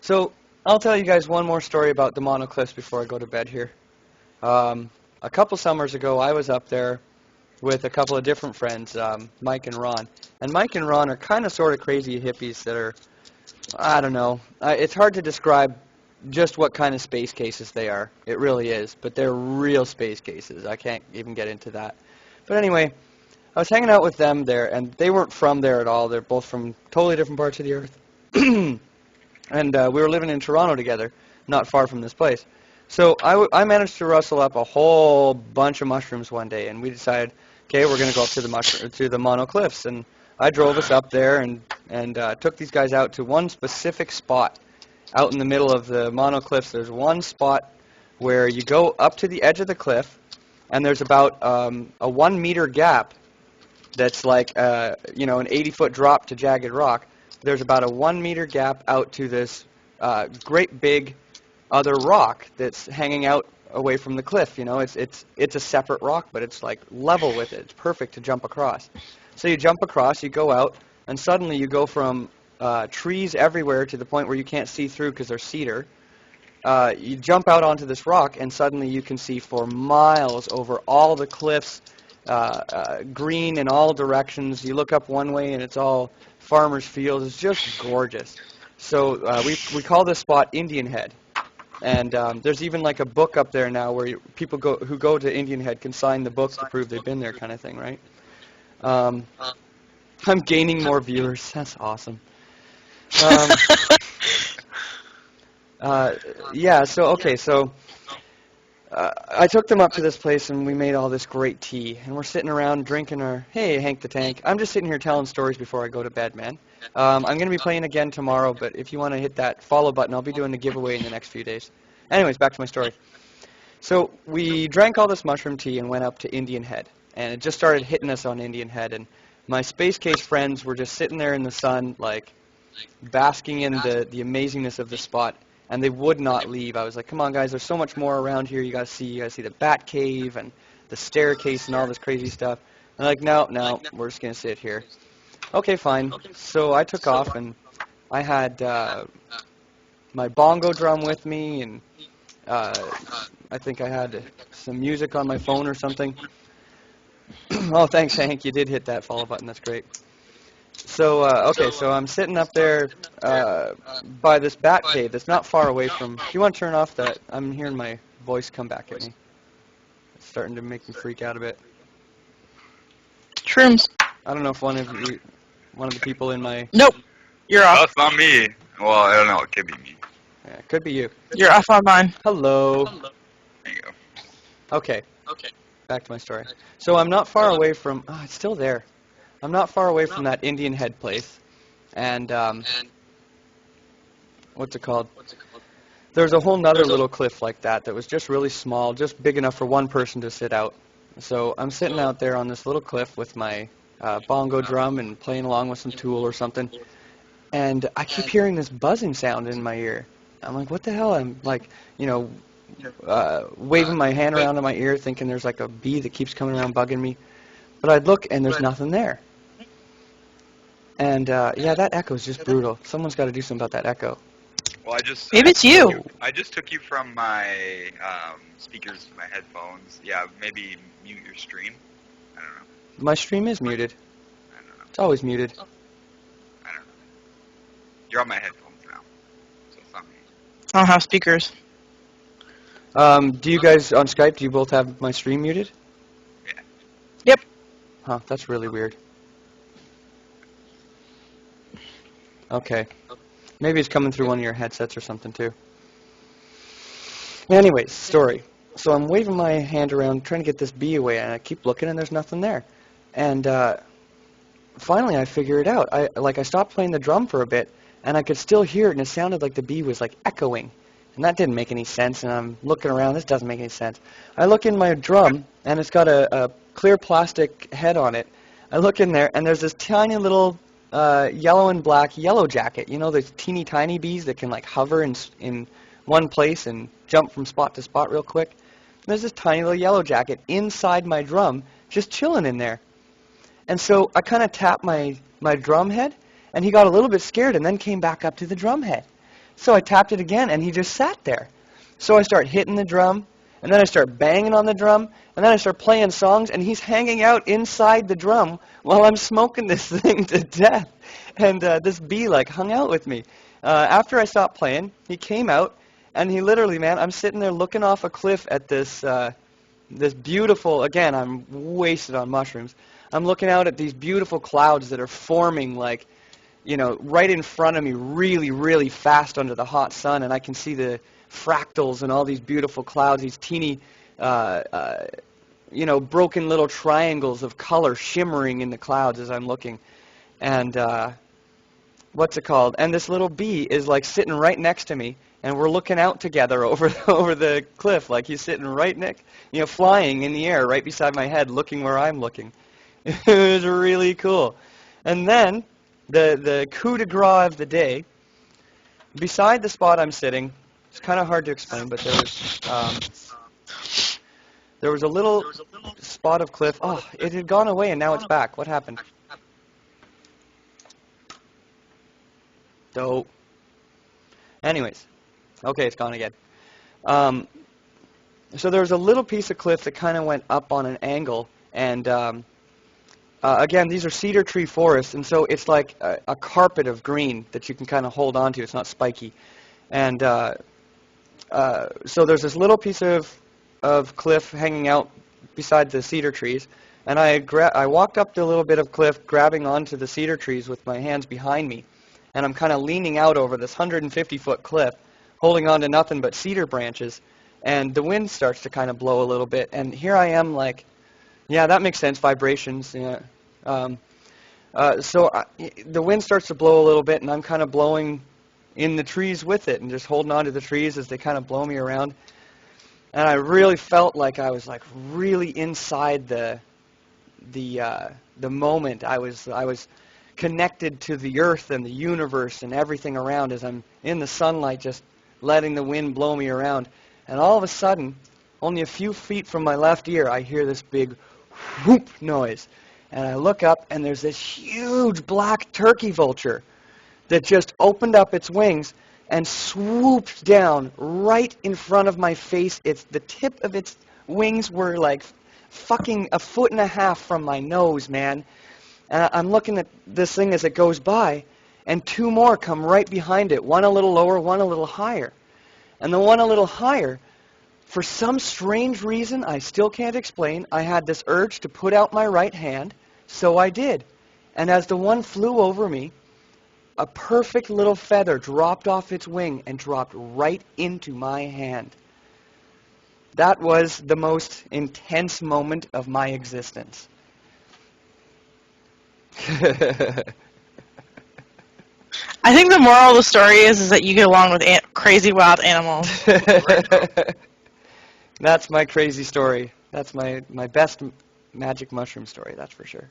So I'll tell you guys one more story about the monocliffs before I go to bed here. A couple summers ago, I was up there with a couple of different friends, Mike and Ron. And Mike and Ron are kind of sort of crazy hippies that are, I don't know. It's hard to describe just what kind of space cases they are. It really is. But they're real space cases. I can't even get into that. But anyway, I was hanging out with them there, and they weren't from there at all. They're both from totally different parts of the earth. And we were living in Toronto together, not far from this place. So I managed to rustle up a whole bunch of mushrooms one day, and we decided, okay, we're going to go up to the Mono Cliffs. And I drove us up there and took these guys out to one specific spot out in the middle of the Mono Cliffs. There's one spot where you go up to the edge of the cliff, and there's about a 1 meter gap that's like an 80-foot drop to jagged rock. There's about a 1 meter gap out to this great big other rock that's hanging out away from the cliff. You know, it's a separate rock, but it's like level with it. It's perfect to jump across. So you jump across, you go out, and suddenly you go from trees everywhere to the point where you can't see through because they're cedar. You jump out onto this rock, and suddenly you can see for miles over all the cliffs, green in all directions. You look up one way, and it's all farmers' fields. It's just gorgeous. So we call this spot Indian Head. And there's even like a book up there now where people who go to Indian Head can sign the book to prove they've been there, kind of thing, right? I'm gaining more viewers. That's awesome. Yeah, so I took them up to this place, and we made all this great tea, and we're sitting around drinking our, hey, Hank the Tank. I'm just sitting here telling stories before I go to bed, man. I'm going to be playing again tomorrow, but if you want to hit that follow button, I'll be doing the giveaway in the next few days. Anyways, back to my story. So we drank all this mushroom tea and went up to Indian Head, and it just started hitting us on Indian Head, and my space case friends were just sitting there in the sun, like, basking in the amazingness of the spot. And they would not leave. I was like, come on, guys, there's so much more around here. You guys see the bat cave and the staircase and all this crazy stuff. And they're like, no, we're just going to sit here. Okay, fine. So I took off, and I had my bongo drum with me, and I think I had some music on my phone or something. Oh, thanks, Hank. You did hit that follow button. That's great. So, so I'm sitting up there by this bat cave that's not far away from... Do you want to turn off that? I'm hearing my voice come back at me. It's starting to make me freak out a bit. Shrooms. I don't know if one of the people in my... Nope. You're off. Oh, it's not me. Well, I don't know. It could be me. Yeah, it could be you. You're off on mine. Hello. There you go. Okay. Back to my story. So I'm not far away from... Oh, it's still there. I'm not far away from that Indian Head place, and what's it called? There's a whole nother little cliff like that was just really small, just big enough for one person to sit out. So I'm sitting out there on this little cliff with my bongo drum and playing along with some Tool or something, and I keep hearing this buzzing sound in my ear. I'm like, what the hell? I'm like, waving my hand around in my ear, thinking there's like a bee that keeps coming around bugging me. But I'd look, and there's nothing there. And, yeah, that echo is just brutal. Someone's got to do something about that echo. Well, Maybe it's you. I just took you from my speakers to my headphones. Yeah, maybe mute your stream. I don't know. My stream is muted. I don't know. It's always muted. I don't know. You're on my headphones now, so it's not me. I don't have speakers. Do you guys, on Skype, do you both have my stream muted? Yeah. Yep. Huh, that's really weird. Okay. Maybe it's coming through one of your headsets or something, too. Anyways, story. So I'm waving my hand around trying to get this bee away, and I keep looking, and there's nothing there. And finally I figure it out. I stopped playing the drum for a bit, and I could still hear it, and it sounded like the bee was, like, echoing. And that didn't make any sense, and I'm looking around. This doesn't make any sense. I look in my drum, and it's got a clear plastic head on it. I look in there, and there's this tiny little yellow and black yellow jacket. You know, those teeny tiny bees that can like hover in one place and jump from spot to spot real quick. And there's this tiny little yellow jacket inside my drum, just chilling in there. And so I kind of tapped my drum head, and he got a little bit scared and then came back up to the drum head. So I tapped it again, and he just sat there. So I start hitting the drum, and then I start banging on the drum, and then I start playing songs, and he's hanging out inside the drum while I'm smoking this thing to death. And this bee like hung out with me. After I stopped playing, he came out, and he literally, man, I'm sitting there looking off a cliff at this beautiful, again, I'm wasted on mushrooms. I'm looking out at these beautiful clouds that are forming like, you know, right in front of me really, really fast under the hot sun, and I can see the fractals and all these beautiful clouds, these teeny, you know, broken little triangles of color shimmering in the clouds as I'm looking. And what's it called? And this little bee is like sitting right next to me, and we're looking out together over the cliff, like he's sitting right next, you know, flying in the air right beside my head, looking where I'm looking. It was really cool. And then the coup de grace of the day, beside the spot I'm sitting, it's kind of hard to explain, but there was a little spot of cliff. Oh, it had gone away, and now it's back. What happened? Dope. Anyways, okay, it's gone again. So there was a little piece of cliff that kind of went up on an angle, and again, these are cedar tree forests, and so it's like a carpet of green that you can kind of hold on to. It's not spiky. And so there's this little piece of cliff hanging out beside the cedar trees, and I walked up the little bit of cliff, grabbing onto the cedar trees with my hands behind me, and I'm kind of leaning out over this 150-foot cliff, holding on to nothing but cedar branches, and the wind starts to kind of blow a little bit, and here I am like, yeah, that makes sense, vibrations, yeah. The wind starts to blow a little bit, and I'm kind of blowing in the trees with it and just holding on to the trees as they kind of blow me around. And I really felt like I was like really inside the moment. I was connected to the earth and the universe and everything around as I'm in the sunlight, just letting the wind blow me around. And all of a sudden, only a few feet from my left ear, I hear this big whoop noise. And I look up, and there's this huge black turkey vulture that just opened up its wings and swooped down right in front of my face. The tip of its wings were like fucking 1.5 feet from my nose, man. And I'm looking at this thing as it goes by, and two more come right behind it, one a little lower, one a little higher. And the one a little higher, for some strange reason I still can't explain, I had this urge to put out my right hand, so I did. And as the one flew over me, a perfect little feather dropped off its wing and dropped right into my hand. That was the most intense moment of my existence. I think the moral of the story is that you get along with crazy wild animals. That's my crazy story. That's my best magic mushroom story, that's for sure.